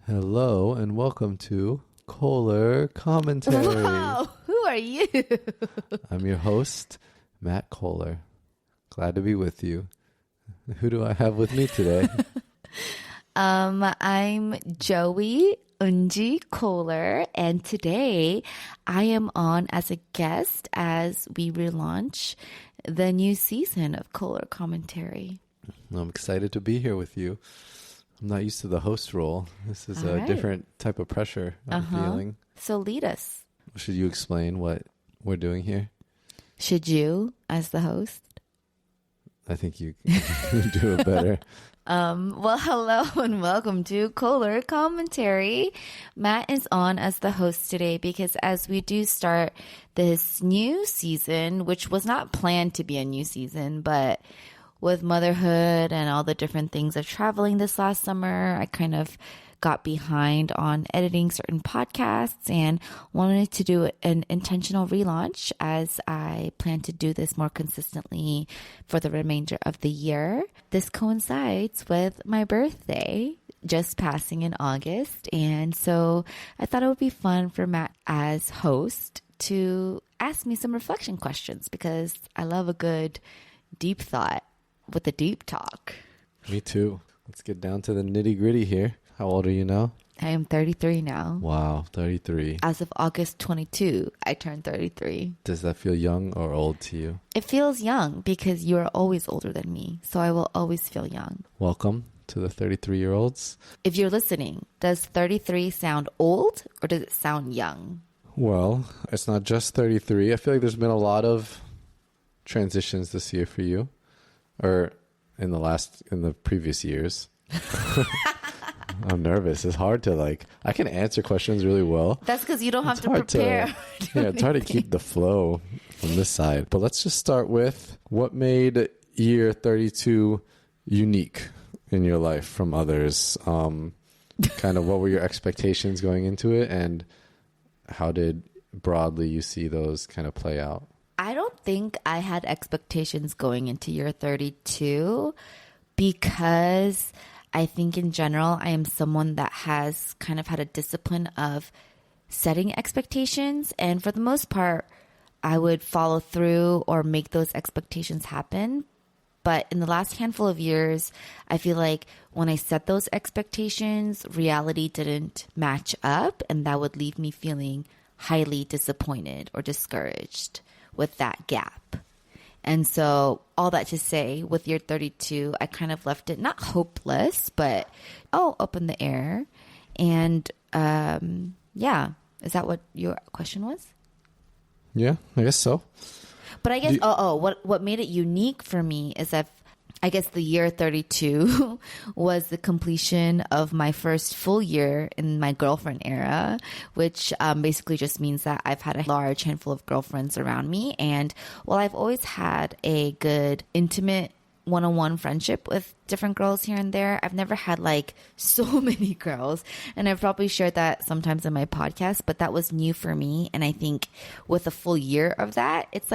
Hello and welcome to Kohler Commentary. Wow, who are you? I'm your host, Matt Kohler. Glad to be with you. Who do I have with me today? I'm Joey Unji Kohler, and today I am on as a guest as we relaunch the new season of Kohler Commentary. I'm excited to be here with you. I'm not used to the host role. This is a different type of pressure I'm feeling. So lead us. Should you explain what we're doing here? Should you, as the host? I think you do it better. Well, hello and welcome to Kohler Commentary. Matt is on as the host today because as we do start this new season, which was not planned to be a new season, but with motherhood and all the different things of traveling this last summer, I kind of got behind on editing certain podcasts and wanted to do an intentional relaunch as I plan to do this more consistently for the remainder of the year. This coincides with my birthday, just passing in August. And so I thought it would be fun for Matt as host to ask me some reflection questions because I love a good deep thought with a deep talk. Me too. Let's get down to the nitty gritty here. How old are you now? I am 33 now. Wow, 33. As of August 22, I turned 33. Does that feel young or old to you? It feels young because you are always older than me, so I will always feel young. Welcome to the 33-year-olds. If you're listening, does 33 sound old or does it sound young? Well, it's not just 33. I feel like there's been a lot of transitions this year for you, or in the previous years. I'm nervous. It's hard to I can answer questions really well. That's because you don't have to prepare. It's hard to keep the flow from this side. But let's just start with what made year 32 unique in your life from others. Kind of what were your expectations going into it, and how did broadly you see those kind of play out? I don't think I had expectations going into year 32 because I think in general, I am someone that has kind of had a discipline of setting expectations. And for the most part, I would follow through or make those expectations happen. But in the last handful of years, I feel like when I set those expectations, reality didn't match up. And that would leave me feeling highly disappointed or discouraged with that gap. And so all that to say, with year 32, I kind of left it not hopeless, but up in the air. And yeah, is that what your question was? Yeah, I guess so. But I guess, what made it unique for me is that I guess the year 32 was the completion of my first full year in my girlfriend era, which basically just means that I've had a large handful of girlfriends around me. And while I've always had a good, intimate, one-on-one friendship with different girls here and there, I've never had so many girls. And I've probably shared that sometimes in my podcast, but that was new for me. And I think with a full year of that, it's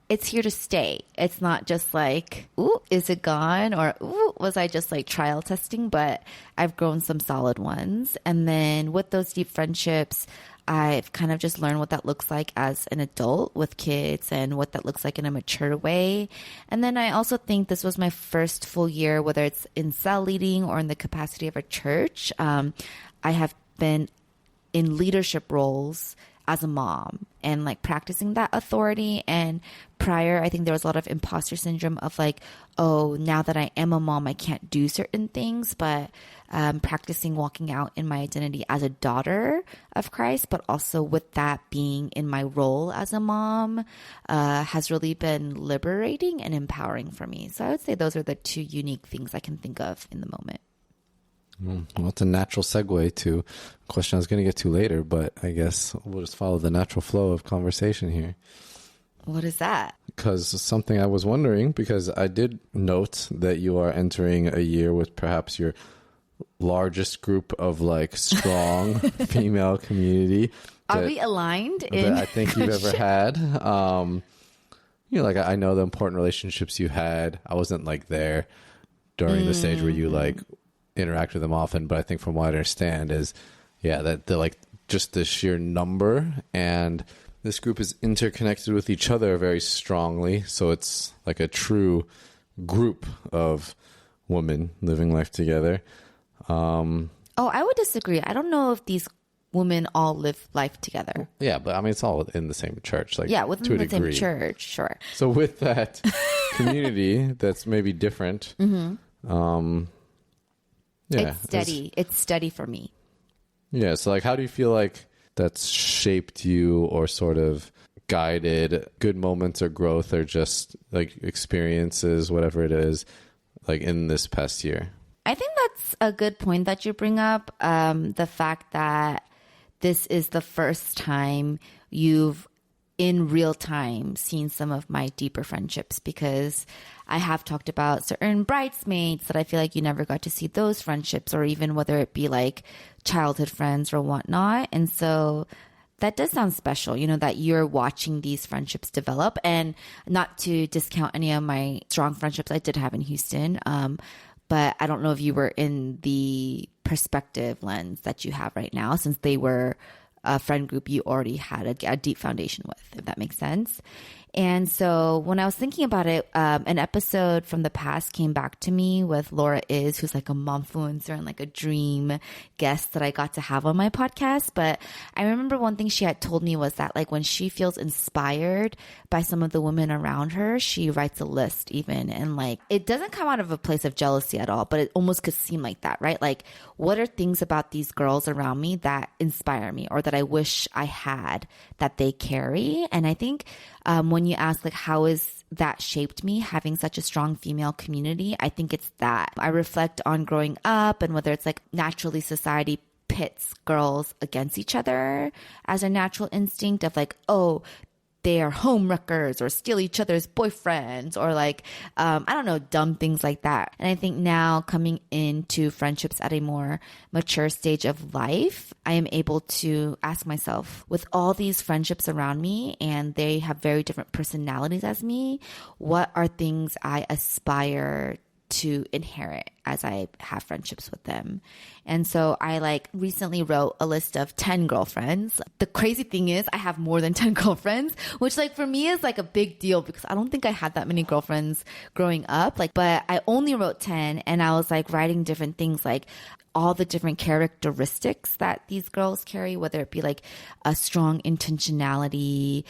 it's here to stay. It's not just ooh, is it gone? Or, ooh, was I just trial testing? But I've grown some solid ones. And then with those deep friendships, I've kind of just learned what that looks like as an adult with kids and what that looks like in a mature way. And then I also think this was my first full year, whether it's in cell leading or in the capacity of a church. I have been in leadership roles as a mom and practicing that authority. And prior, I think there was a lot of imposter syndrome of now that I am a mom, I can't do certain things, but practicing walking out in my identity as a daughter of Christ, but also with that being in my role as a mom has really been liberating and empowering for me. So I would say those are the two unique things I can think of in the moment. Well, it's a natural segue to a question I was going to get to later, but I guess we'll just follow the natural flow of conversation here. What is that? Because something I was wondering, because I did note that you are entering a year with perhaps your largest group of strong female community. Are we aligned in that I think you've ever had? I know the important relationships you had. I wasn't there during the stage where you interact with them often, but I think from what I understand is, yeah, that they're like just the sheer number, and this group is interconnected with each other very strongly. So it's like a true group of women living life together. I would disagree. I don't know if these women all live life together. Yeah, but I mean, it's all in the same church. Like, yeah, within to a the degree. same church, sure. So with that community that's maybe different, it's steady. It's steady for me. Yeah, so like, how do you feel like that's shaped you or sort of guided good moments or growth or just like experiences, whatever it is, like in this past year? I think that's a good point that you bring up. The fact that this is the first time you've in real time seen some of my deeper friendships, because I have talked about certain bridesmaids that I feel like you never got to see those friendships, or even whether it be like childhood friends or whatnot. And so that does sound special, that you're watching these friendships develop. And not to discount any of my strong friendships I did have in Houston, but I don't know if you were in the perspective lens that you have right now, since they were a friend group you already had a deep foundation with, if that makes sense. And so when I was thinking about it, an episode from the past came back to me with Laura who's like a momfluencer and like a dream guest that I got to have on my podcast. But I remember one thing she had told me was that like when she feels inspired by some of the women around her, she writes a list even. And like, it doesn't come out of a place of jealousy at all, but it almost could seem like that, right? Like, what are things about these girls around me that inspire me or that I wish I had that they carry? And I think when you ask like how is that shaped me, having such a strong female community, I think it's that. I reflect on growing up and whether it's like naturally society pits girls against each other as a natural instinct of like, oh, they are home wreckers or steal each other's boyfriends or like, I don't know, dumb things like that. And I think now coming into friendships at a more mature stage of life, I am able to ask myself, with all these friendships around me and they have very different personalities as me, what are things I aspire to inherit as I have friendships with them? And so I like recently wrote a list of 10 girlfriends. The crazy thing is I have more than 10 girlfriends, which like for me is like a big deal because I don't think I had that many girlfriends growing up. Like, but I only wrote 10 and I was like writing different things like all the different characteristics that these girls carry, whether it be like a strong intentionality,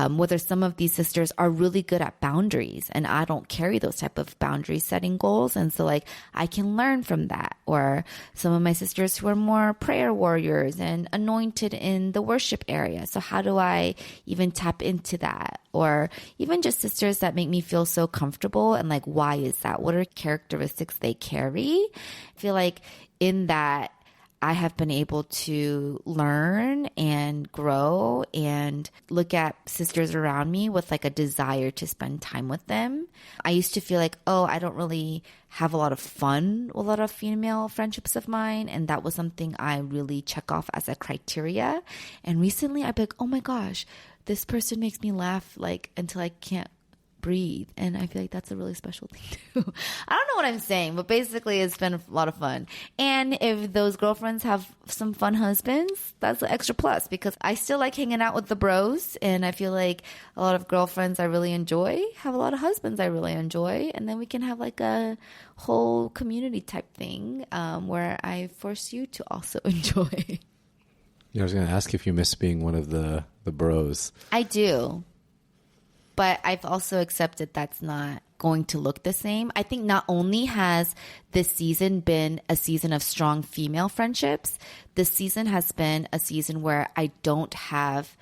whether some of these sisters are really good at boundaries and I don't carry those type of boundary setting goals. And so like I can learn from that. Or some of my sisters who are more prayer warriors and anointed in the worship area. So how do I even tap into that? Or even just sisters that make me feel so comfortable and like, why is that? What are characteristics they carry? I feel like in that I have been able to learn and grow and look at sisters around me with like a desire to spend time with them. I used to feel like, oh, I don't really have a lot of fun with a lot of female friendships of mine. And that was something I really check off as a criteria. And recently I'd be like, oh my gosh, this person makes me laugh like until I can't breathe. And I feel like that's a really special thing too. I don't know what I'm saying, but basically it's been a lot of fun. And if those girlfriends have some fun husbands, that's an extra plus because I still like hanging out with the bros. And I feel like a lot of girlfriends I really enjoy have a lot of husbands I really enjoy. And then we can have like a whole community type thing where I force you to also enjoy. Yeah, I was going to ask if you miss being one of the bros. I do. But I've also accepted that's not going to look the same. I think not only has this season been a season of strong female friendships, this season has been a season where I don't have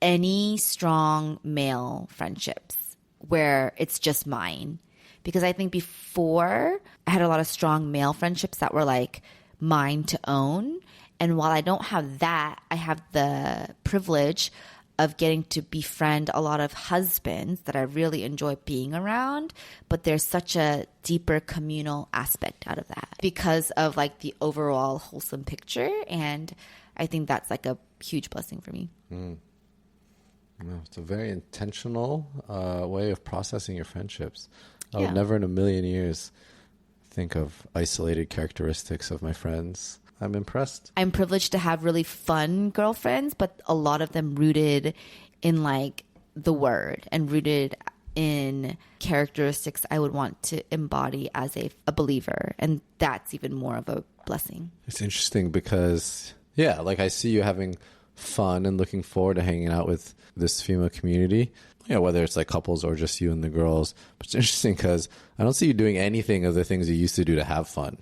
any strong male friendships where it's just mine. Because I think before I had a lot of strong male friendships that were like mine to own. And while I don't have that, I have the privilege of getting to befriend a lot of husbands that I really enjoy being around, but there's such a deeper communal aspect out of that because of like the overall wholesome picture. And I think that's like a huge blessing for me. No, it's a very intentional way of processing your friendships. I would never in a million years think of isolated characteristics of my friends. I'm impressed. I'm privileged to have really fun girlfriends, but a lot of them rooted in like the word and rooted in characteristics I would want to embody as a believer. And that's even more of a blessing. It's interesting because, yeah, like I see you having fun and looking forward to hanging out with this female community, you know, whether it's like couples or just you and the girls. But it's interesting because I don't see you doing anything of the things you used to do to have fun.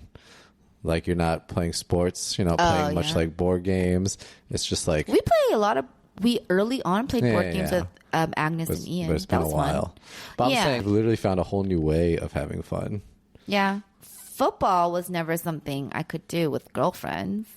Like you're not playing sports, you're not playing much like board games. It's just like... We early on played board games with Agnes and Ian. But it's been a while. Fun. But I'm saying we literally found a whole new way of having fun. Yeah. Football was never something I could do with girlfriends.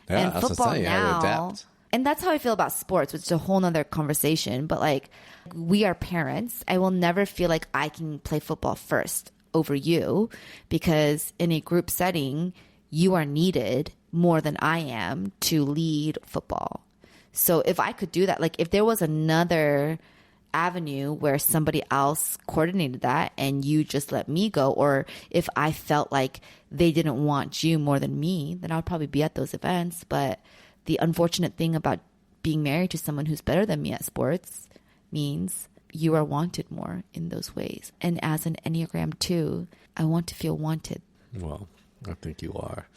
Yeah, and football now... adapt. And that's how I feel about sports, which is a whole nother conversation. But like, we are parents. I will never feel like I can play football first over you because in a group setting, you are needed more than I am to lead football. So if I could do that, like if there was another avenue where somebody else coordinated that and you just let me go, or if I felt like they didn't want you more than me, then I would probably be at those events. But the unfortunate thing about being married to someone who's better than me at sports means you are wanted more in those ways. And as an Enneagram 2, I want to feel wanted. Well, I think you are.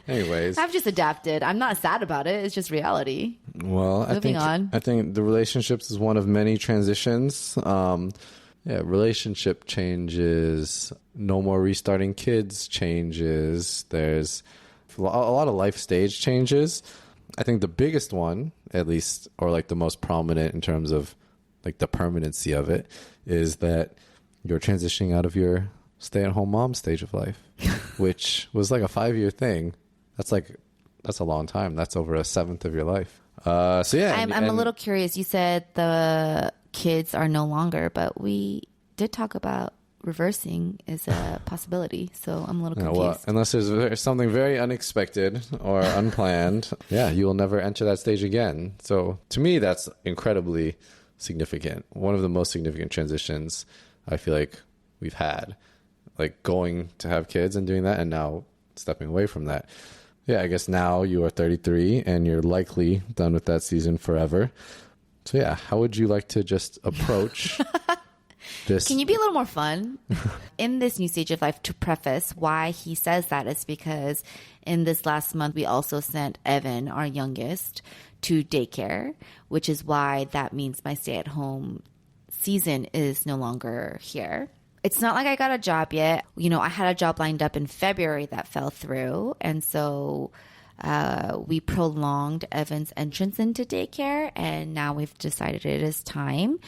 Anyways, I've just adapted. I'm not sad about it. It's just reality. Well, I think the relationships is one of many transitions. Relationship changes. No more restarting kids changes. There's a lot of life stage changes. I think the biggest one, at least, or like the most prominent in terms of like the permanency of it, is that you're transitioning out of your stay-at-home mom stage of life, which was like a 5-year thing. That's a long time. That's over a seventh of your life. I'm a little curious. You said the kids are no longer, but we did talk about reversing is a possibility. So I'm a little confused. Well, unless there's something very unexpected or unplanned, you will never enter that stage again. So to me, that's incredibly significant. One of the most significant transitions I feel like we've had, like going to have kids and doing that, and now stepping away from that. Yeah, I guess now you are 33 and you're likely done with that season forever. So how would you like to just approach this? Can you be a little more fun? In this new stage of life, to preface why he says that is because in this last month, we also sent Evan, our youngest, to daycare, which is why that means my stay-at-home season is no longer here. It's not like I got a job yet. You know, I had a job lined up in February that fell through. And so we prolonged Evan's entrance into daycare. And now we've decided it is time.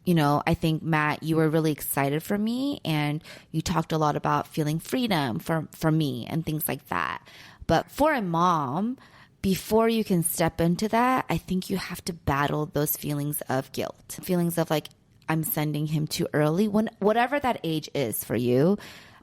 You know, I think, Matt, you were really excited for me. And you talked a lot about feeling freedom for me and things like that. But for a mom, before you can step into that, I think you have to battle those feelings of guilt. Feelings of like, I'm sending him too early. Whatever that age is for you,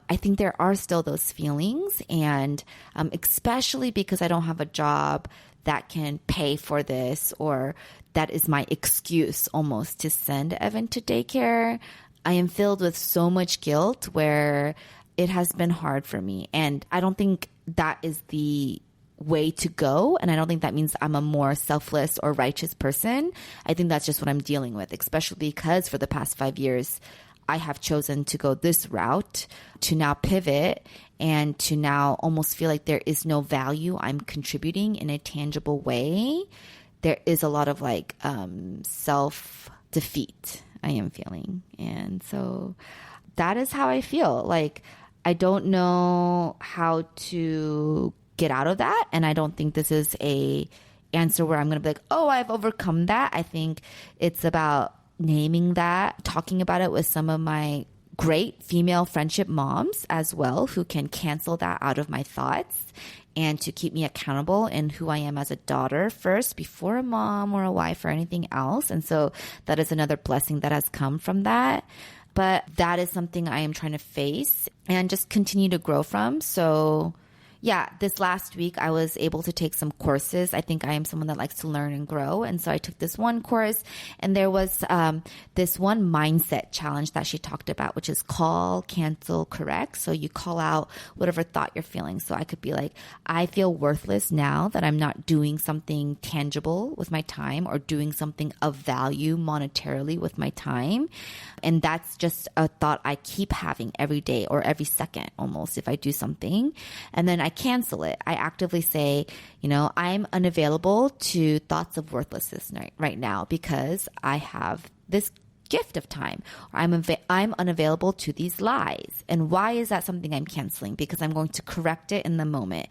I think there are still those feelings. And especially because I don't have a job that can pay for this, or that is my excuse almost to send Evan to daycare, I am filled with so much guilt where it has been hard for me. And I don't think that is the way to go. And I don't think that means I'm a more selfless or righteous person. I think that's just what I'm dealing with, especially because for the past 5 years, I have chosen to go this route, to now pivot and to now almost feel like there is no value I'm contributing in a tangible way. There is a lot of like self-defeat I am feeling. And so that is how I feel. Like, I don't know how to get out of that. And I don't think this is a answer where I'm going to be like, oh, I've overcome that. I think it's about naming that, talking about it with some of my great female friendship moms as well, who can cancel that out of my thoughts and to keep me accountable in who I am as a daughter first, before a mom or a wife or anything else. And so that is another blessing that has come from that. But that is something I am trying to face and just continue to grow from. So yeah, this last week I was able to take some courses. I think I am someone that likes to learn and grow. And so I took this one course, and there was this one mindset challenge that she talked about, which is call, cancel, correct. So you call out whatever thought you're feeling. So I could be like, I feel worthless now that I'm not doing something tangible with my time or doing something of value monetarily with my time. And that's just a thought I keep having every day or every second almost if I do something. And then I cancel it. I actively say, I'm unavailable to thoughts of worthlessness right now because I have this gift of time. Or I'm unavailable to these lies. And why is that something I'm canceling? Because I'm going to correct it in the moment.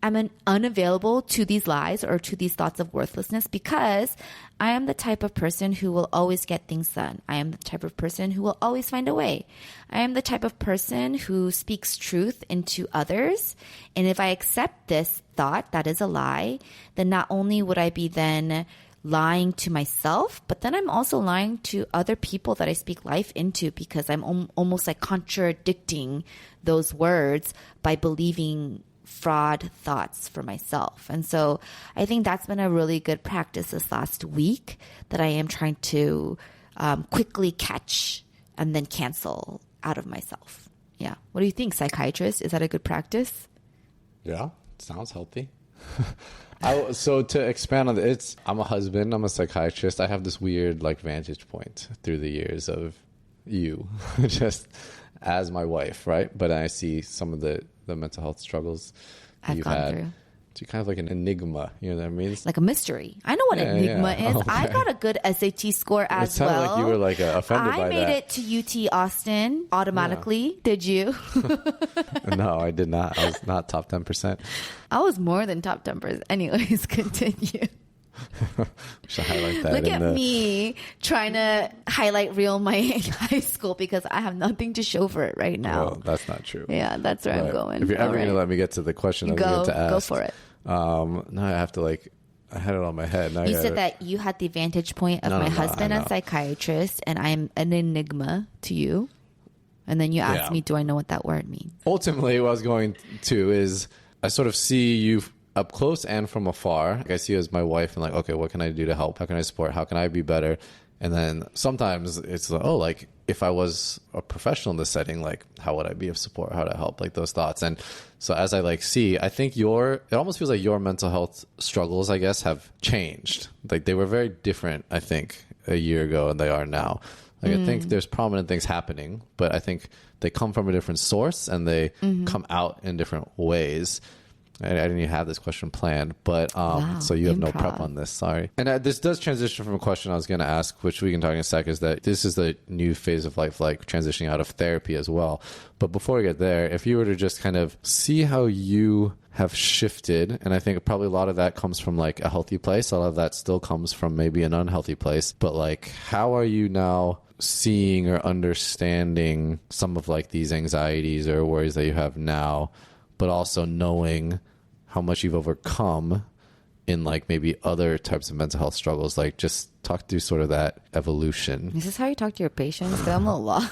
I'm unavailable to these lies or to these thoughts of worthlessness because I am the type of person who will always get things done. I am the type of person who will always find a way. I am the type of person who speaks truth into others. And if I accept this thought that is a lie, then not only would I be then lying to myself, but then I'm also lying to other people that I speak life into because I'm almost like contradicting those words by believing fraud thoughts for myself. And so I think that's been a really good practice this last week that I am trying to quickly catch and then cancel out of myself. Yeah. What do you think, psychiatrist? Is that a good practice? Yeah, sounds healthy. So to expand on it, I'm a husband, I'm a psychiatrist. I have this weird vantage point through the years of you just as my wife, right? But I see some of the mental health struggles I've gone through. So you're kind of like an enigma, you know what I mean? Like a mystery. I know what enigma is. Okay. I got a good SAT score as well. It sounded like you were offended by that. I made it to UT Austin automatically. Yeah. Did you? No, I did not. I was not top 10%. I was more than top 10%. Anyways, continue. Should highlight that. Look at me trying to highlight reel my high school because I have nothing to show for it right now. Well, that's not true. Yeah, that's where I'm going. If you're ever going to let me get to the question I was going to ask. Go for it. No, I have to I had it on my head. Now you said that you had the vantage point of my husband as psychiatrist and I'm an enigma to you. And then you asked me, do I know what that word means? Ultimately, what I was going to is I sort of see you up close and from afar. I see you as my wife and okay, what can I do to help? How can I support? How can I be better? And then sometimes it's if I was a professional in this setting, how would I be of support? How to help? Those thoughts. And so as I see, I think it almost feels like your mental health struggles, I guess, have changed. They were very different, I think, a year ago than they are now. I think there's prominent things happening, but I think they come from a different source and they come out in different ways. I didn't even have this question planned, but so you have no prep on this. Sorry. And this does transition from a question I was going to ask, which we can talk in a sec, is that this is the new phase of life, transitioning out of therapy as well. But before we get there, if you were to just kind of see how you have shifted, and I think probably a lot of that comes from a healthy place. A lot of that still comes from maybe an unhealthy place. But how are you now seeing or understanding some of these anxieties or worries that you have now, but also knowing how much you've overcome in maybe other types of mental health struggles? Just talk through sort of that evolution. Is this how you talk to your patients? Because I'm a lot.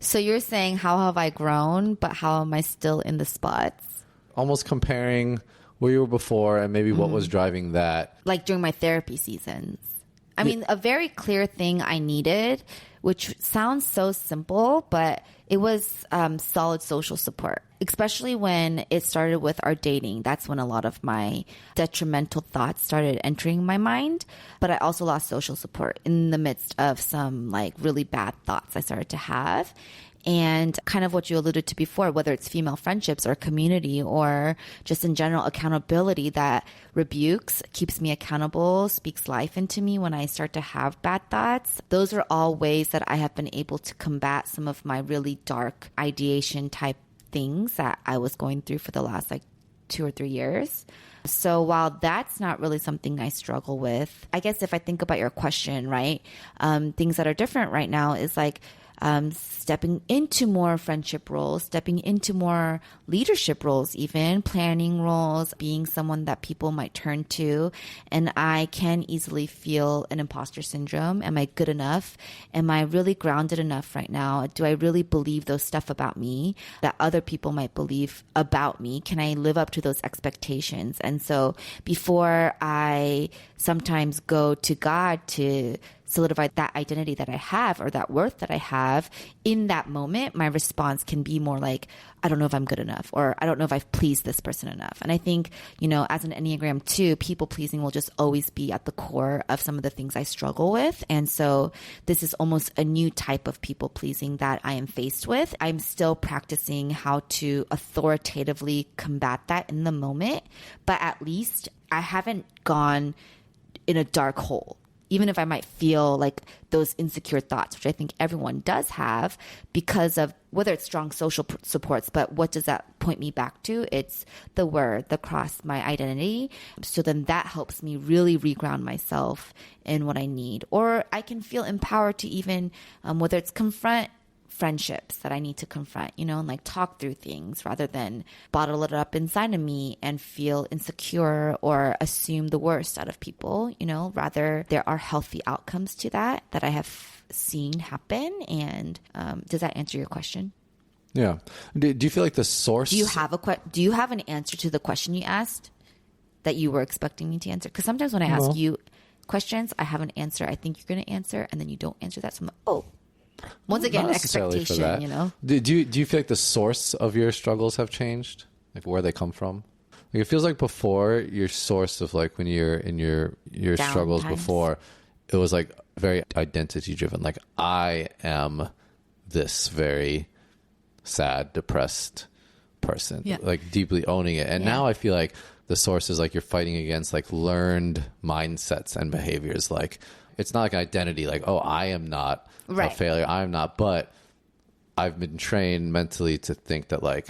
So you're saying, how have I grown, but how am I still in the spots? Almost comparing where you were before and maybe what was driving that. During my therapy seasons. I mean, a very clear thing I needed, which sounds so simple, but it was solid social support, especially when it started with our dating. That's when a lot of my detrimental thoughts started entering my mind. But I also lost social support in the midst of some really bad thoughts I started to have. And kind of what you alluded to before, whether it's female friendships or community or just in general accountability that rebukes, keeps me accountable, speaks life into me when I start to have bad thoughts. Those are all ways that I have been able to combat some of my really dark ideation type things that I was going through for the last 2 or 3 years. So while that's not really something I struggle with, I guess if I think about your question, right, things that are different right now is like stepping into more friendship roles, stepping into more leadership roles, even planning roles, being someone that people might turn to. And I can easily feel an imposter syndrome. Am I good enough? Am I really grounded enough right now? Do I really believe those stuff about me that other people might believe about me? Can I live up to those expectations? And so before I sometimes go to God to solidify that identity that I have or that worth that I have, in that moment, my response can be more like, I don't know if I'm good enough, or I don't know if I've pleased this person enough. And I think, as an Enneagram 2, people pleasing will just always be at the core of some of the things I struggle with. And so this is almost a new type of people pleasing that I am faced with. I'm still practicing how to authoritatively combat that in the moment, but at least I haven't gone in a dark hole. Even if I might feel like those insecure thoughts, which I think everyone does have because of whether it's strong social supports, but what does that point me back to? It's the word, the cross, my identity. So then that helps me really reground myself in what I need. Or I can feel empowered to even, whether it's confront friendships that I need to confront, and like talk through things rather than bottle it up inside of me and feel insecure or assume the worst out of people, rather there are healthy outcomes to that I have seen happen. And does that answer your question? Yeah. Do you feel like the source... Do you have an answer to the question you asked that you were expecting me to answer? Because sometimes when I ask you questions, I have an answer I think you're going to answer, and then you don't answer that. So I'm like, once again, expectation, Do you feel like the source of your struggles have changed? Like where they come from? Like it feels like before, your source of like when you're in your Down struggles times. before, it was like very identity driven. Like I am this very sad, depressed person, like deeply owning it. And now I feel like the source is like you're fighting against like learned mindsets and behaviors. Like it's not like an identity, like, I am not a failure. I am not, but I've been trained mentally to think that like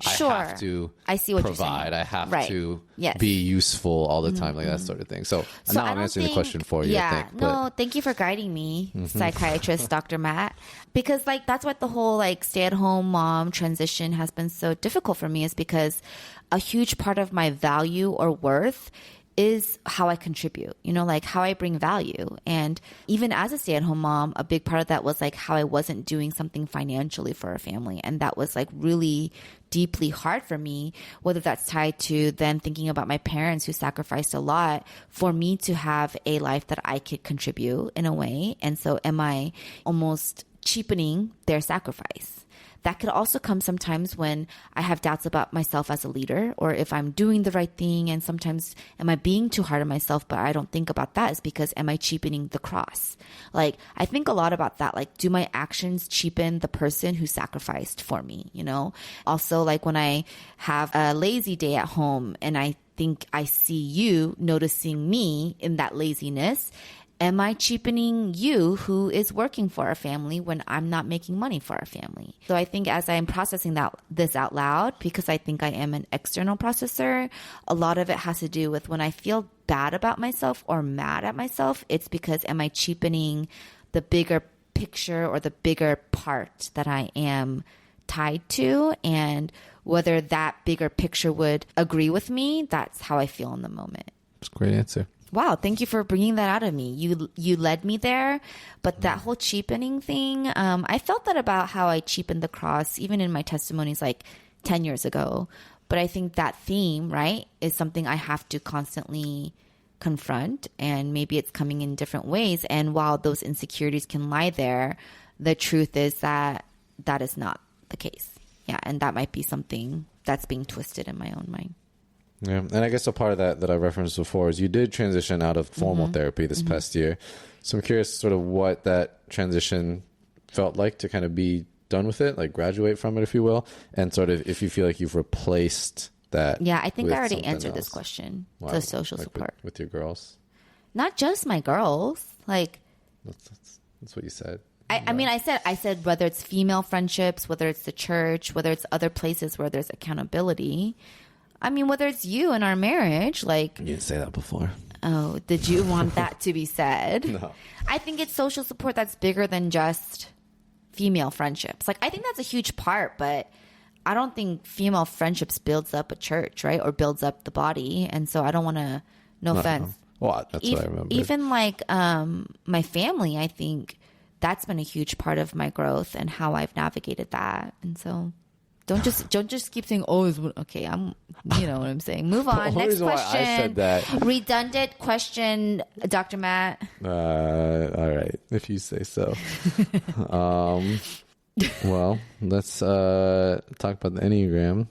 I have to provide. I have to be useful all the time, like that sort of thing. So now I'm answering the question for you, I think. No, thank you for guiding me, psychiatrist Dr. Matt. Because like that's what the whole like stay-at-home mom transition has been so difficult for me, is because a huge part of my value or worth is how I contribute, like how I bring value. And even as a stay-at-home mom, a big part of that was like how I wasn't doing something financially for our family. And that was like really deeply hard for me, whether that's tied to them thinking about my parents who sacrificed a lot for me to have a life that I could contribute in a way. And so am I almost cheapening their sacrifice? That could also come sometimes when I have doubts about myself as a leader, or if I'm doing the right thing. And sometimes am I being too hard on myself, but I don't think about that, is because am I cheapening the cross? Like I think a lot about that. Like, do my actions cheapen the person who sacrificed for me? Also like when I have a lazy day at home and I think I see you noticing me in that laziness, am I cheapening you who is working for our family when I'm not making money for our family? So I think as I'm processing this out loud, because I think I am an external processor, a lot of it has to do with when I feel bad about myself or mad at myself, it's because am I cheapening the bigger picture or the bigger part that I am tied to? And whether that bigger picture would agree with me, that's how I feel in the moment. That's a great answer. Wow, thank you for bringing that out of me. You led me there, but that whole cheapening thing, I felt that about how I cheapened the cross, even in my testimonies like 10 years ago. But I think that theme, right, is something I have to constantly confront, and maybe it's coming in different ways. And while those insecurities can lie there, the truth is that that is not the case. Yeah, and that might be something that's being twisted in my own mind. Yeah, and I guess a part of that I referenced before is you did transition out of formal therapy this past year. So I'm curious sort of what that transition felt like to kind of be done with it, like graduate from it, if you will, and sort of if you feel like you've replaced that. Yeah, I think I already answered else. This question. Wow. The social like support. With your girls? Not just my girls. Like that's what you said. I mean, I said whether it's female friendships, whether it's the church, whether it's other places where there's accountability. I mean, whether it's you in our marriage, like... You didn't say that before. Oh, did you want that to be said? No. I think it's social support that's bigger than just female friendships. Like, I think that's a huge part, but I don't think female friendships builds up a church, right? Or builds up the body. And so I don't want to, no offense. Well, that's what I remember. Even like my family, I think that's been a huge part of my growth and how I've navigated that. And so don't just keep saying, oh, okay, you know what I'm saying. Move on. Next question. Why I said that. Redundant question, Dr. Matt. All right, if you say so. Well, let's talk about the Enneagram.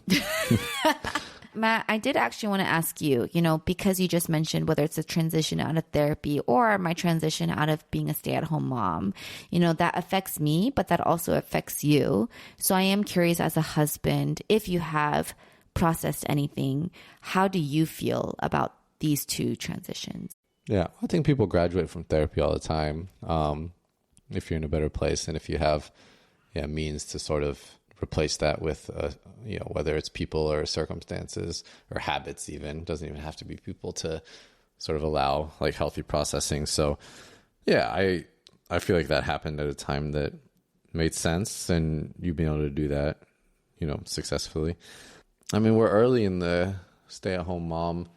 Matt, I did actually want to ask you, because you just mentioned whether it's a transition out of therapy or my transition out of being a stay-at-home mom, that affects me, but that also affects you. So I am curious as a husband, if you have processed anything, how do you feel about these two transitions? Yeah, I think people graduate from therapy all the time. If you're in a better place and if you have means to sort of replace that with, whether it's people or circumstances or habits even. It doesn't even have to be people to sort of allow like healthy processing. So, yeah, I feel like that happened at a time that made sense and you've been able to do that, successfully. I mean, we're early in the stay-at-home mom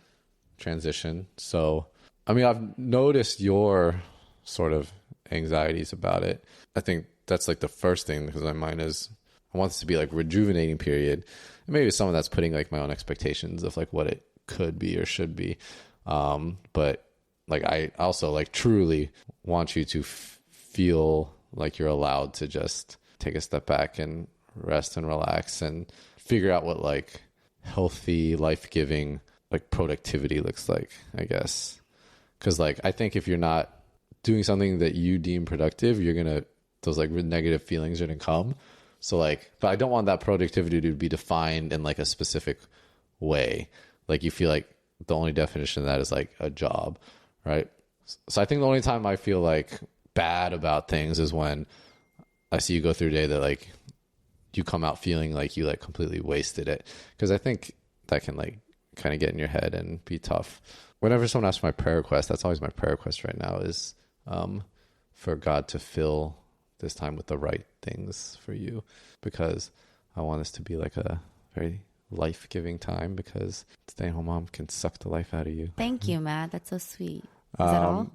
transition. So, I mean, I've noticed your sort of anxieties about it. I think that's like the first thing because my mind is, I want this to be like rejuvenating period. And maybe some of that's putting like my own expectations of like what it could be or should be. But like, I also like truly want you to feel like you're allowed to just take a step back and rest and relax and figure out what like healthy, life-giving, like productivity looks like, I guess. Cause like, I think if you're not doing something that you deem productive, those like negative feelings are going to come. So like, but I don't want that productivity to be defined in like a specific way. Like you feel like the only definition of that is like a job, right? So I think the only time I feel like bad about things is when I see you go through a day that like you come out feeling like you like completely wasted it. Cause I think that can like kind of get in your head and be tough. Whenever someone asks for my prayer request, that's always my prayer request right now is for God to fill this time with the right things for you, because I want this to be like a very life-giving time, because staying home mom can suck the life out of you. Thank you, Matt. That's so sweet. Is that all?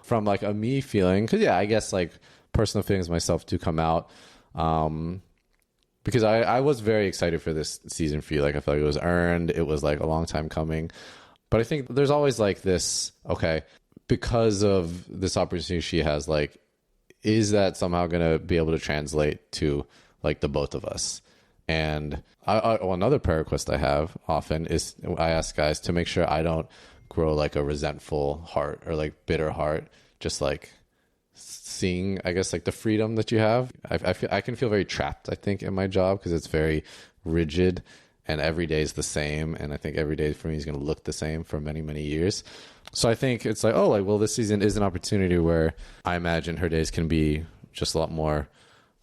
From like a me feeling, because I guess like personal feelings myself do come out, because I was very excited for this season for you. Like I felt like it was earned. It was like a long time coming, but I think there's always like this, okay, because of this opportunity she has, like, is that somehow going to be able to translate to like the both of us? And another prayer request I have often is I ask guys to make sure I don't grow like a resentful heart or like bitter heart, just like seeing, I guess, like the freedom that you have. I can feel very trapped, I think, in my job because it's very rigid and every day is the same. And I think every day for me is going to look the same for many, many years. So I think it's like, oh, like, well, this season is an opportunity where I imagine her days can be just a lot more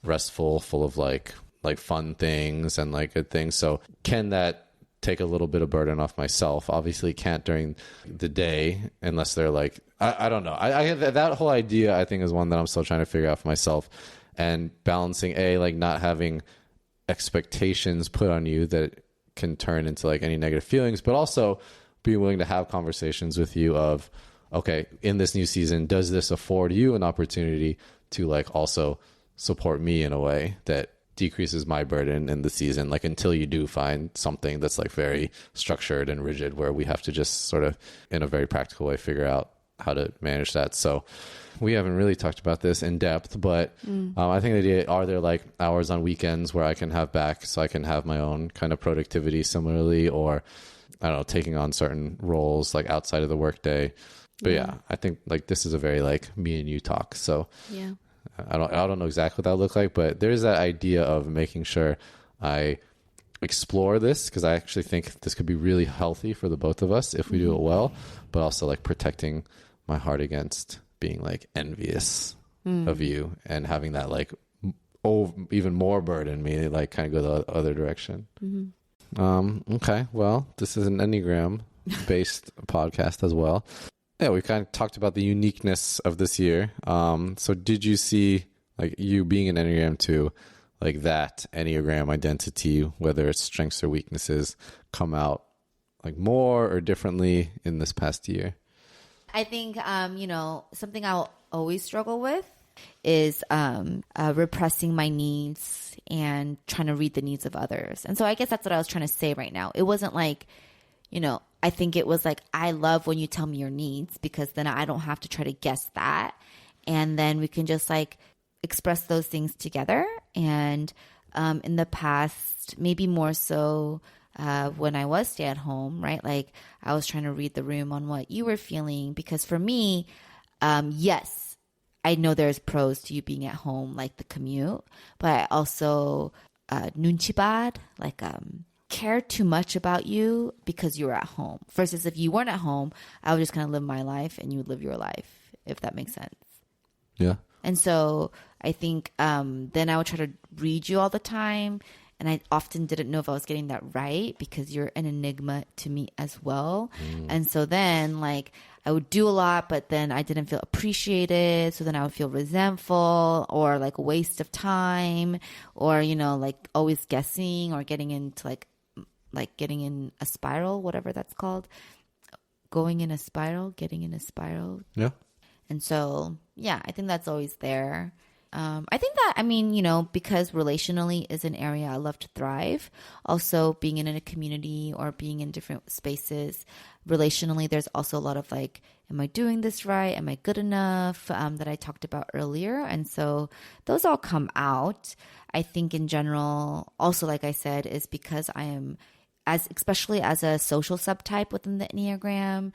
restful, full of like fun things and like good things. So can that take a little bit of burden off myself? Obviously can't during the day unless they're like, I don't know. I that whole idea I think is one that I'm still trying to figure out for myself, and balancing like not having expectations put on you that can turn into like any negative feelings, but also being willing to have conversations with you of, okay, in this new season, does this afford you an opportunity to like also support me in a way that decreases my burden in the season, like until you do find something that's like very structured and rigid where we have to just sort of in a very practical way figure out how to manage that. So we haven't really talked about this in depth, but I think the idea, are there like hours on weekends where I can have back so I can have my own kind of productivity similarly, or I don't know, taking on certain roles like outside of the workday. But yeah, I think like this is a very like me and you talk. So yeah, I don't know exactly what that look like, but there's that idea of making sure I explore this, because I actually think this could be really healthy for the both of us if we do it well, but also like protecting my heart against being like envious of you and having that like even more burden me, like kind of go the other direction. Okay. Well, this is an Enneagram-based podcast as well. Yeah, we kind of talked about the uniqueness of this year. So did you see, like, you being an Enneagram 2, like that Enneagram identity, whether it's strengths or weaknesses, come out like more or differently in this past year? I think, something I'll always struggle with is repressing my needs and trying to read the needs of others. And so I guess that's what I was trying to say right now. It wasn't like, I think it was like, I love when you tell me your needs, because then I don't have to try to guess that. And then we can just like express those things together. And in the past, maybe more so when I was stay at home, right? Like I was trying to read the room on what you were feeling, because for me, yes, I know there's pros to you being at home, like the commute, but I also 눈치 bad, like care too much about you because you were at home. Versus if you weren't at home, I would just kind of live my life and you would live your life, if that makes sense. Yeah. And so I think then I would try to read you all the time. And I often didn't know if I was getting that right, because you're an enigma to me as well. And so then like I would do a lot, but then I didn't feel appreciated. So then I would feel resentful or like a waste of time, or, like always guessing or getting into like getting in a spiral, whatever that's called. Going in a spiral, getting in a spiral. Yeah. And so, yeah, I think that's always there. I think that, because relationally is an area I love to thrive. Also, being in a community or being in different spaces, relationally, there's also a lot of like, am I doing this right? Am I good enough? That I talked about earlier. And so those all come out. I think in general, also, like I said, is because I am, especially as a social subtype within the Enneagram,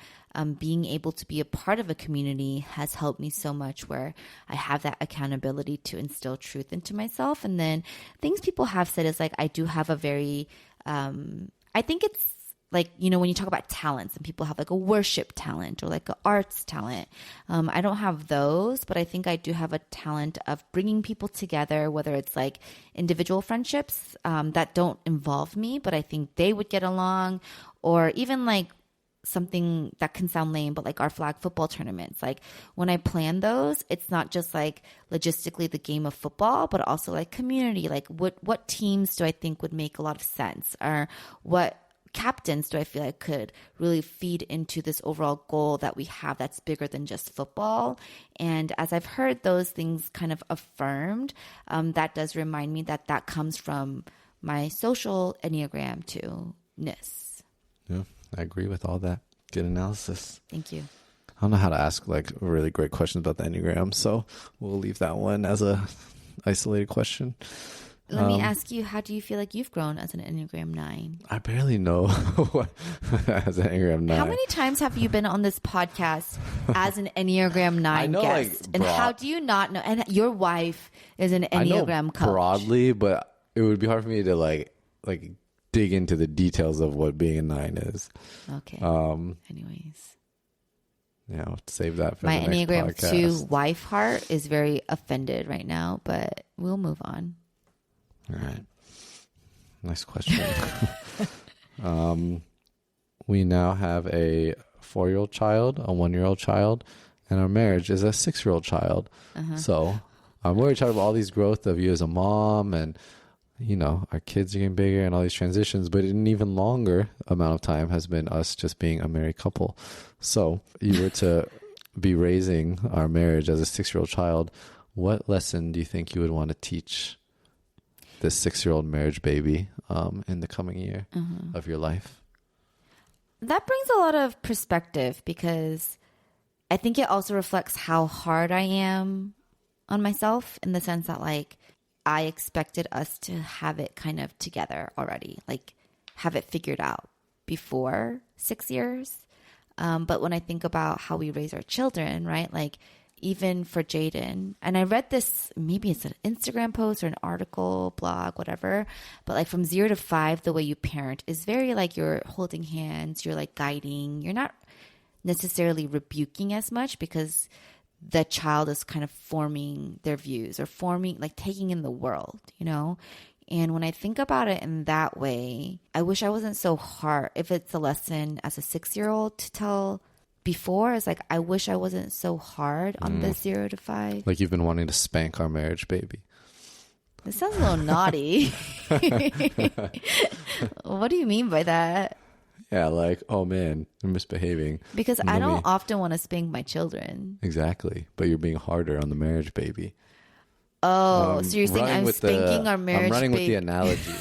being able to be a part of a community has helped me so much, where I have that accountability to instill truth into myself. And then things people have said is like, I do have a very, I think it's like, when you talk about talents and people have like a worship talent or like an arts talent. I don't have those, but I think I do have a talent of bringing people together, whether it's like individual friendships that don't involve me, but I think they would get along, or even like something that can sound lame, but like our flag football tournaments. Like when I plan those, it's not just like logistically the game of football, but also like community. Like what teams do I think would make a lot of sense, or what captains do I feel like could really feed into this overall goal that we have that's bigger than just football. And as I've heard those things kind of affirmed, that does remind me that comes from my social Enneagram 2-ness. Yeah, I agree with all that. Good analysis. Thank you. I don't know how to ask like really great questions about the Enneagram, so we'll leave that one as a isolated question. Let me ask you, how do you feel like you've grown as an Enneagram 9? I barely know as an Enneagram 9. How many times have you been on this podcast as an Enneagram 9 I know, guest? like, And how do you not know? And your wife is an Enneagram coach. Broadly, but it would be hard for me to like dig into the details of what being a 9 is. Okay. Anyways. Yeah, I'll save that for my the next Enneagram podcast. 2 wife heart is very offended right now, but we'll move on. All right. Nice question. We now have a 4-year-old child, a 1-year-old child, and our marriage is a 6-year-old child. So I'm worried about all these growth of you as a mom, and our kids are getting bigger and all these transitions, but an even longer amount of time has been us just being a married couple. So you were to be raising our marriage as a 6-year-old child, what lesson do you think you would want to teach this 6-year-old marriage baby in the coming year of your life? That brings a lot of perspective, because I think it also reflects how hard I am on myself, in the sense that like I expected us to have it kind of together already, like have it figured out before 6 years. But when I think about how we raise our children, right, like even for Jaden, and I read this, maybe it's an Instagram post or an article, blog, whatever, but like from 0 to 5, the way you parent is very like you're holding hands, you're like guiding, you're not necessarily rebuking as much, because the child is kind of forming their views or forming, like taking in the world, And when I think about it in that way, I wish I wasn't so hard. If it's a lesson as a 6-year-old to tell before, it's like, I wish I wasn't so hard on the 0 to 5. Like you've been wanting to spank our marriage baby. This sounds a little naughty. What do you mean by that? Yeah, like, oh man, you're misbehaving. Because I don't often want to spank my children. Exactly. But you're being harder on the marriage baby. Oh, so you're saying I'm spanking our marriage baby. I'm running with the analogy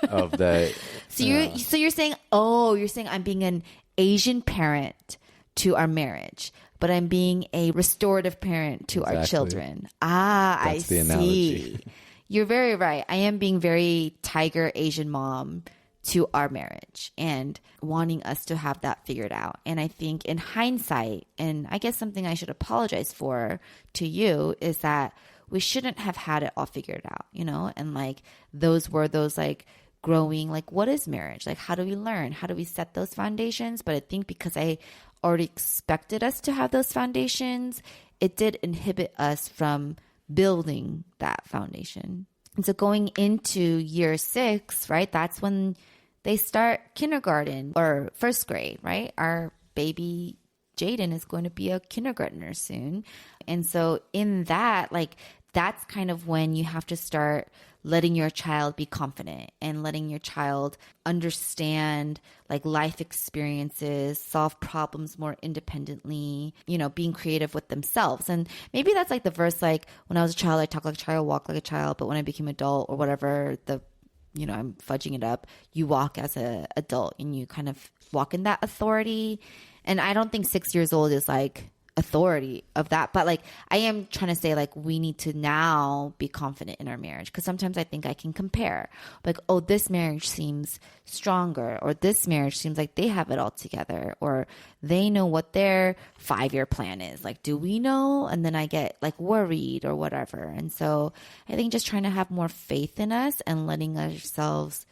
of that. So you're saying I'm being an Asian parent to our marriage, but I'm being a restorative parent to our children. That's I see. Analogy. You're very right. I am being very tiger Asian mom to our marriage and wanting us to have that figured out. And I think in hindsight, and I guess something I should apologize for to you is that we shouldn't have had it all figured out, you know? And like those were those like growing, like what is marriage? Like how do we learn? How do we set those foundations? But I think because I already expected us to have those foundations, it did inhibit us from building that foundation. And so going into year 6, right? That's when they start kindergarten or first grade, right? Our baby Jaden is going to be a kindergartner soon. And so in that, like, that's kind of when you have to start letting your child be confident and letting your child understand like life experiences, solve problems more independently, you know, being creative with themselves. And maybe that's like the verse, like when I was a child, I talk like a child, walk like a child. But when I became adult or whatever, I'm fudging it up. You walk as an adult and you kind of walk in that authority. And I don't think 6 years old is like authority of that. But like, I am trying to say like, we need to now be confident in our marriage. Cause sometimes I think I can compare like, oh, this marriage seems stronger, or this marriage seems like they have it all together, or they know what their 5-year plan is. Like, do we know? And then I get like worried or whatever. And so I think just trying to have more faith in us and letting ourselves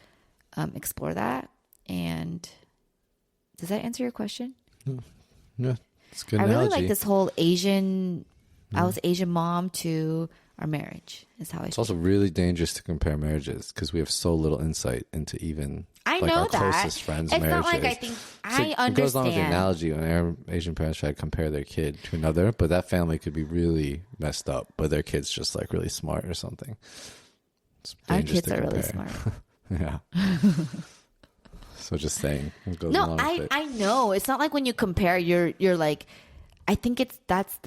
explore that. And does that answer your question? Yeah. It's a good I analogy. really like this whole Asian, I was Asian mom to our marriage is how I It's also really dangerous to compare marriages because we have so little insight into even I like know our that. closest friends' it's marriages. Not like I think I understand. It goes along with the analogy when our Asian parents try to compare their kid to another, but that family could be really messed up, but their kid's just like really smart or something. Our kids are really smart. Yeah. So just saying. It goes no, along with it. I know. It's not like when you compare, you're like, I think that's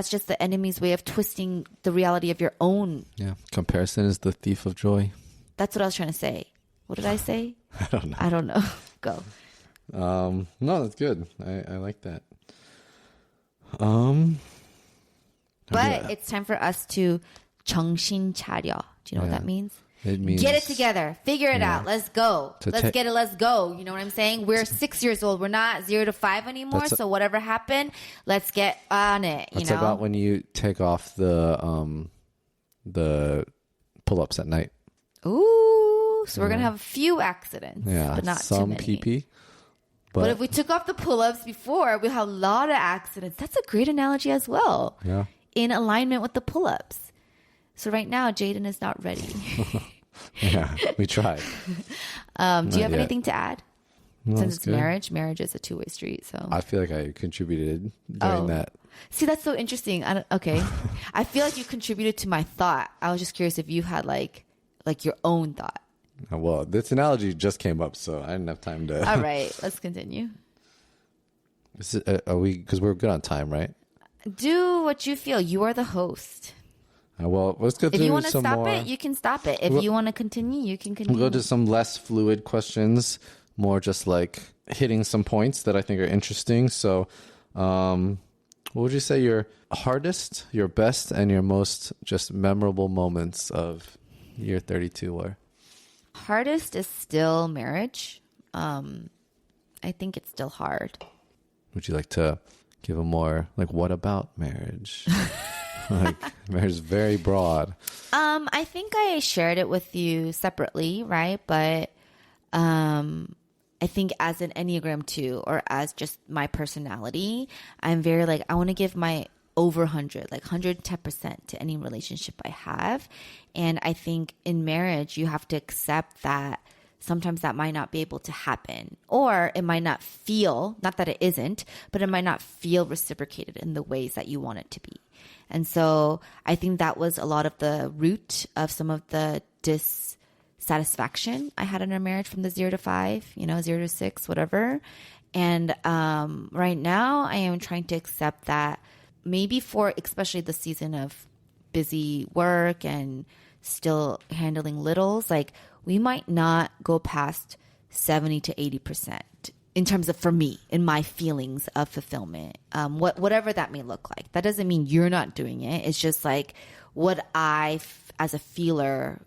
just the enemy's way of twisting the reality of your own. Yeah. Comparison is the thief of joy. That's what I was trying to say. What did I say? I don't know. Go. No, that's good. I like that. But it's time for us to 정신 차려. Do you know what that means? It means get it together. Figure it out. Let's go. Let's go. You know what I'm saying? We're 6 years old. We're not 0 to 5 anymore. So whatever happened, let's get on it. It's about when you take off the pull-ups at night. Ooh. So we're going to have a few accidents. Yeah. But not some too many. pee-pee. But if we took off the pull-ups before, we have a lot of accidents. That's a great analogy as well. Yeah. In alignment with the pull-ups. So right now, Jaden is not ready. Yeah, we tried. Do you have anything to add? No, Since it's good. marriage is a two-way street. So I feel like I contributed during that. See, that's so interesting. Okay. I feel like you contributed to my thought. I was just curious if you had like your own thought. Well, this analogy just came up, so I didn't have time to. All right, let's continue. Are we? Because we're good on time, right? Do what you feel. You are the host. Well, let's go through some more. If you want to stop it, you can stop it. If you want to continue, you can continue. We'll go to some less fluid questions, more just like hitting some points that I think are interesting. So, what would you say your hardest, your best, and your most just memorable moments of year 32 were? Hardest is still marriage. I think it's still hard. Would you like to give a more, like, what about marriage? Like, marriage is very broad. I think I shared it with you separately, right? But I think as an Enneagram 2 or as just my personality, I'm very like, I want to give my over 100, like 110% to any relationship I have. And I think in marriage, you have to accept that sometimes that might not be able to happen, or it might not feel, not that it isn't, but it might not feel reciprocated in the ways that you want it to be. And so I think that was a lot of the root of some of the dissatisfaction I had in our marriage from the 0 to 5, 0 to 6, whatever. And right now I am trying to accept that maybe for especially the season of busy work and still handling littles, like we might not go past 70 to 80% in terms of, for me, in my feelings of fulfillment, whatever that may look like. That doesn't mean you're not doing it. It's just like what I, as a feeler,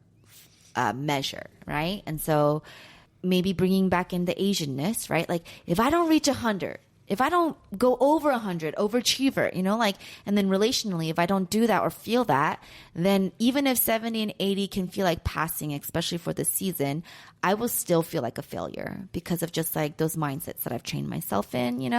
measure, right? And so maybe bringing back in the Asianness, right? Like if I don't reach 100, if I don't go over 100, overachiever, and then relationally, if I don't do that or feel that, then even if 70 and 80 can feel like passing, especially for this season, I will still feel like a failure because of just like those mindsets that I've trained myself in,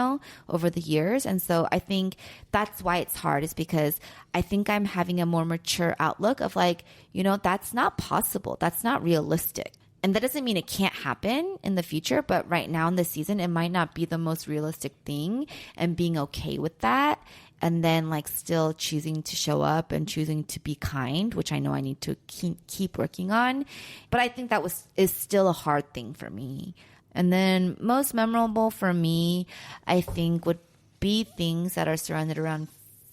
over the years. And so I think that's why it's hard, is because I think I'm having a more mature outlook of like, that's not possible. That's not realistic. And that doesn't mean it can't happen in the future, but right now in this season, it might not be the most realistic thing, and being okay with that. And then like still choosing to show up and choosing to be kind, which I know I need to keep working on. But I think that is still a hard thing for me. And then most memorable for me, I think would be things that are surrounded around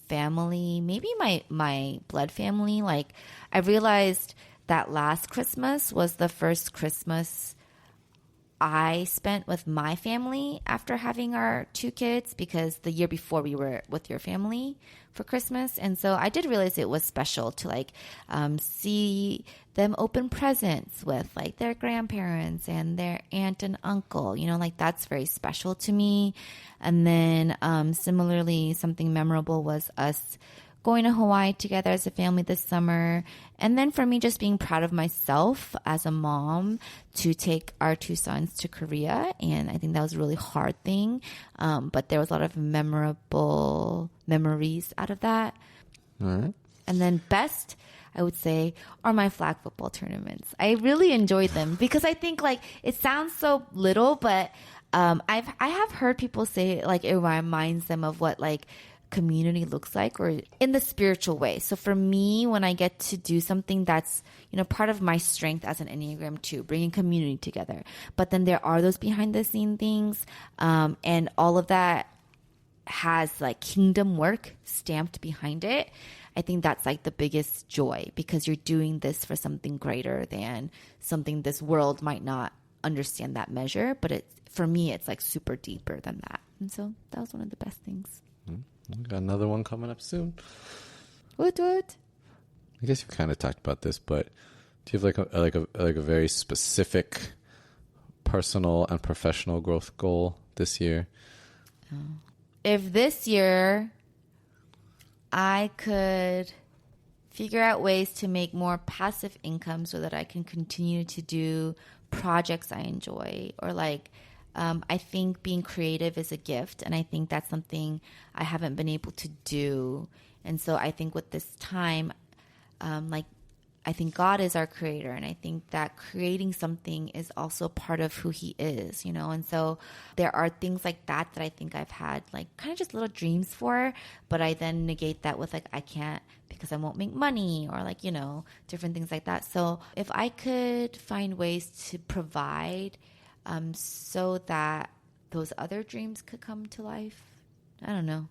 family, maybe my blood family. Like I realized that last Christmas was the first Christmas I spent with my family after having our 2 kids, because the year before we were with your family for Christmas. And so I did realize it was special to like see them open presents with like their grandparents and their aunt and uncle, like that's very special to me. And then similarly, something memorable was us going to Hawaii together as a family this summer. And then for me, just being proud of myself as a mom to take our 2 sons to Korea. And I think that was a really hard thing. But there was a lot of memorable memories out of that. All right. And then best, I would say, are my flag football tournaments. I really enjoyed them because I think like it sounds so little, but I have heard people say like it reminds them of what like community looks like, or in the spiritual way. So for me, when I get to do something that's, part of my strength as an Enneagram 2, bringing community together, but then there are those behind the scene things, and all of that has like kingdom work stamped behind it. I think that's like the biggest joy, because you're doing this for something greater than something this world might not understand that measure. But for me, it's like super deeper than that. And so that was one of the best things. We got another one coming up soon. What? I guess you kind of talked about this, but do you have like a very specific personal and professional growth goal this year? If this year I could figure out ways to make more passive income so that I can continue to do projects I enjoy, or like I think being creative is a gift, and I think that's something I haven't been able to do. And so I think with this time, I think God is our creator, and I think that creating something is also part of who he is, And so there are things like that I think I've had like kind of just little dreams for, but I then negate that with like, I can't because I won't make money, or like, different things like that. So if I could find ways to provide so that those other dreams could come to life. I don't know.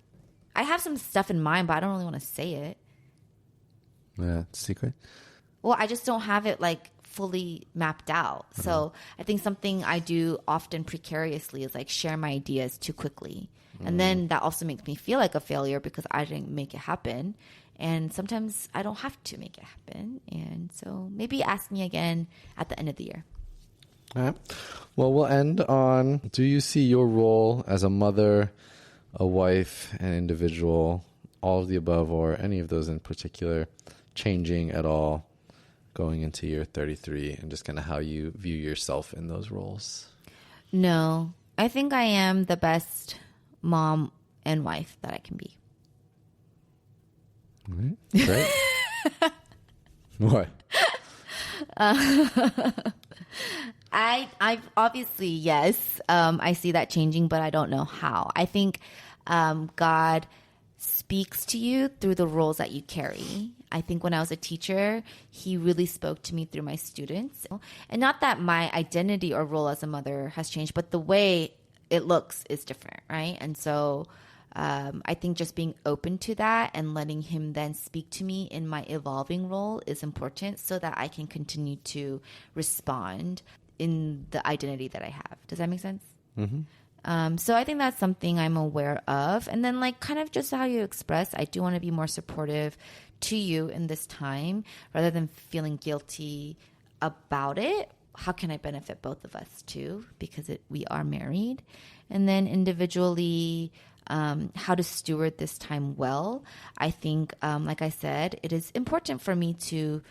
I have some stuff in mind, but I don't really want to say it. Yeah, secret? Well, I just don't have it like fully mapped out. Mm-hmm. So I think something I do often precariously is like share my ideas too quickly. Mm. And then that also makes me feel like a failure because I didn't make it happen. And sometimes I don't have to make it happen. And so maybe ask me again at the end of the year. All right. Well, we'll end on, do you see your role as a mother, a wife, an individual, all of the above, or any of those in particular, changing at all going into year 33, and just kind of how you view yourself in those roles? No. I think I am the best mom and wife that I can be. Right. Great. What? I obviously, yes, I see that changing, but I don't know how. I think God speaks to you through the roles that you carry. I think when I was a teacher, he really spoke to me through my students. And not that my identity or role as a mother has changed, but the way it looks is different, right? And so I think just being open to that and letting him then speak to me in my evolving role is important so that I can continue to respond in the identity that I have. Does that make sense? Mm-hmm. So I think that's something I'm aware of. And then like kind of just how you express, I do want to be more supportive to you in this time rather than feeling guilty about it. How can I benefit both of us too? Because we are married. And then individually, how to steward this time well. I think, like I said, it is important for me to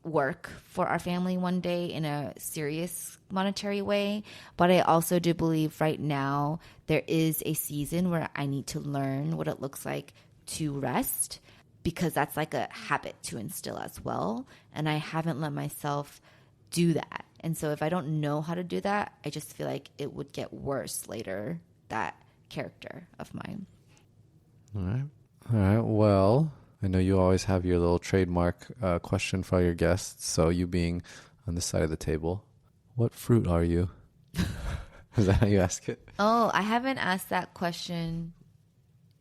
work for our family one day in a serious monetary way. But I also do believe right now there is a season where I need to learn what it looks like to rest, because that's like a habit to instill as well. And I haven't let myself do that. And so if I don't know how to do that, I just feel like it would get worse later, that character of mine. All right. All right. Well, I know you always have your little trademark question for your guests. So you being on this side of the table, what fruit are you? Is that how you ask it? Oh, I haven't asked that question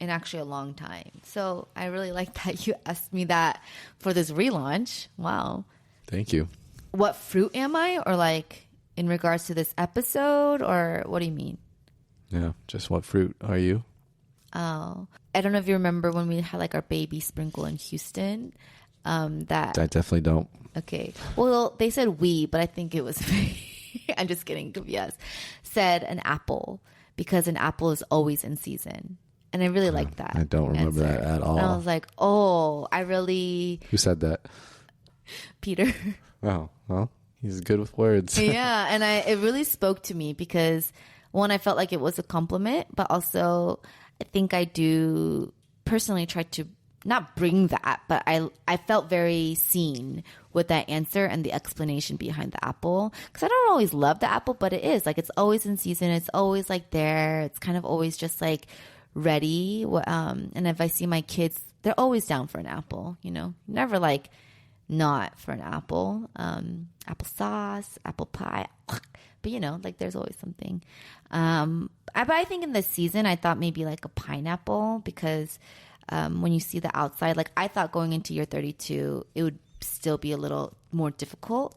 in actually a long time. So I really like that you asked me that for this relaunch. Wow. Thank you. What fruit am I? Or like in regards to this episode? Or what do you mean? Yeah, just what fruit are you? Oh, I don't know if you remember when we had like our baby sprinkle in Houston. That I definitely don't. Okay. Well, they said we, but I think it was me. I'm just kidding. Yes. Said an apple, because an apple is always in season. And I really like that. I don't remember answer. that at all. And I was like, oh, I really... Who said that? Peter. Oh, well, he's good with words. Yeah. And it really spoke to me because, one, I felt like it was a compliment, but also I think I do personally try to not bring that, but I felt very seen with that answer and the explanation behind the apple. Because I don't always love the apple, but it is. Like, it's always in season. It's always like there. It's kind of always just like ready. And if I see my kids, they're always down for an apple, you know? Never like not for an apple. Applesauce, apple pie. But, you know, like there's always something. But I think in this season, I thought maybe like a pineapple, because when you see the outside, like I thought going into year 32, it would still be a little more difficult.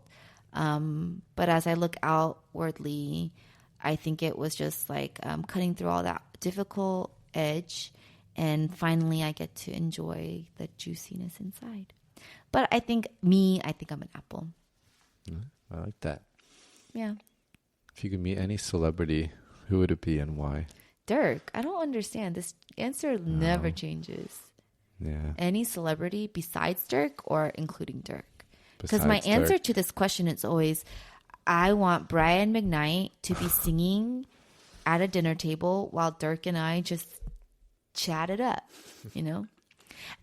But as I look outwardly, I think it was just like cutting through all that difficult edge. And finally, I get to enjoy the juiciness inside. But I think I'm an apple. I like that. Yeah. If you could meet any celebrity, who would it be and why? Dirk. I don't understand. This answer never changes. Yeah. Any celebrity besides Dirk or including Dirk? Because my answer to this question is always, I want Brian McKnight to be singing at a dinner table while Dirk and I just chat it up, you know?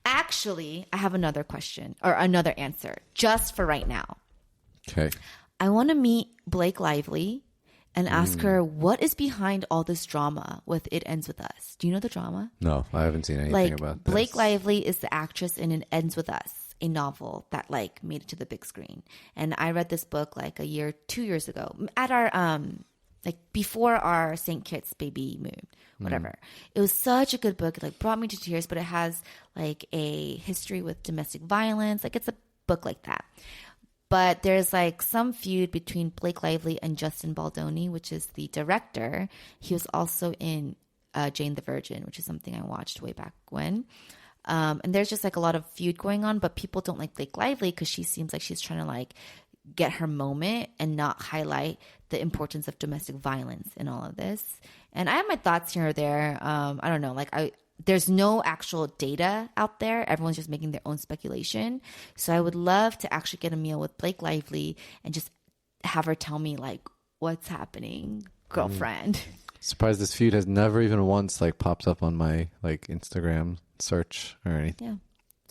Actually, I have another question or another answer just for right now. Okay. I want to meet Blake Lively and ask her what is behind all this drama with It Ends With Us. Do you know the drama? No, I haven't seen anything about this. Blake Lively is the actress in It Ends With Us, a novel that like made it to the big screen. And I read this book like 2 years ago at our like before our St. Kitts baby moon, whatever. It was such a good book. It like brought me to tears, but it has like a history with domestic violence. Like it's a book like that. But there's like some feud between Blake Lively and Justin Baldoni, which is the director. He was also in Jane the Virgin, which is something I watched way back when. And there's just like a lot of feud going on, but people don't like Blake Lively because she seems like she's trying to like get her moment and not highlight the importance of domestic violence in all of this. And I have my thoughts here or there. I don't know. There's no actual data out there. Everyone's just making their own speculation. So I would love to actually get a meal with Blake Lively and just have her tell me like what's happening, girlfriend. Surprised this feud has never even once like popped up on my like Instagram search or anything. Yeah.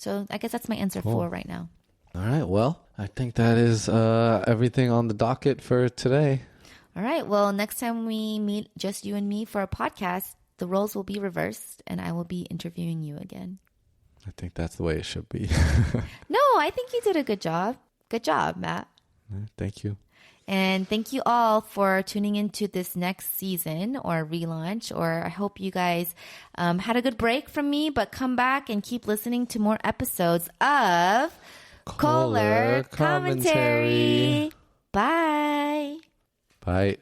So I guess that's my answer for right now. All right. Well, I think that is everything on the docket for today. All right. Well, next time we meet just you and me for a podcast, the roles will be reversed and I will be interviewing you again. I think that's the way it should be. No, I think you did a good job. Good job, Matt. Thank you. And thank you all for tuning into this next season or relaunch. Or I hope you guys had a good break from me, but come back and keep listening to more episodes of Kohler Commentary. Bye. Bye.